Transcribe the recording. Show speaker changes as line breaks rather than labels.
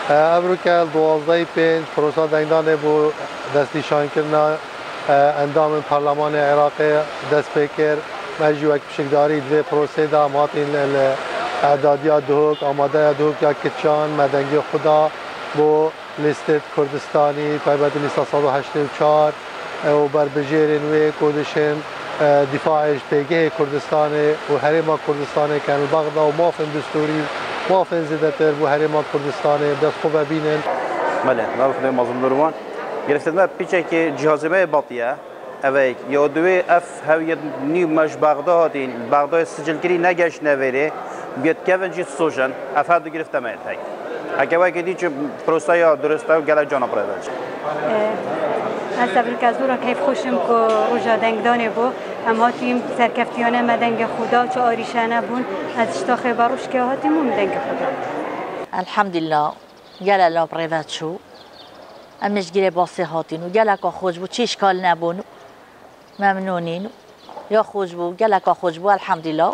ابرو که 12 پروسا دنگدانه بو دستی شان کرنا اندام پارلمان عراق دست پیکر مجیوک بشکداری دوی پروسه دا ماتین اعدادیا دهوک آماده دهوک یا کچان مدنگی خدا بو لیست کردستانی پایبت لیست 184 و بر بجیرین و کودشن دفاعش پیگه کردستان و حریم کردستان کن بغدا و موافن دستوری موافن زیدتر و حریم کردستان دست خوبه بینن
بله نام خدای مظلوم نوروان گرفتن ما پیچه که جهازه باطیه اوایک یا دوی اف هویت نیو مش بغدادین بغداد سجلگیری نگشت نویره بیاد کفن جیت سوژن اف هر دو گرفته میاد هی اگه وقتی دیچ پروسه یا درسته و گله جانا پرده
از تبریک زورا کیف خوشم که روزا دنگدانه بو هم هاتیم سرکفتیانه مدنگ خدا چه آریشانه بون از اشتاخ باروش که هاتیمون دنگ خدا
الحمدلله گله لا پرده شو امش گیره باسی هاتین و گله که خوش بود چیش کال نبون ممنونین یا خوش بود گله که خوش بود الحمدلله